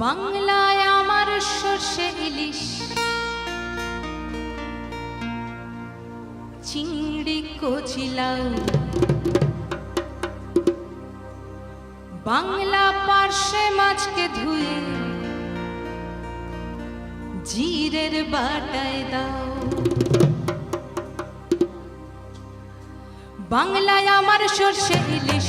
বাংলায় আমার সর্ষে ইলিশ, চিংড়ি কচিলাও, বাংলা পার্শে মাছকে ধুয়ে জিরের বাটায় দাও। বাংলায় আমার সর্ষে ইলিশ।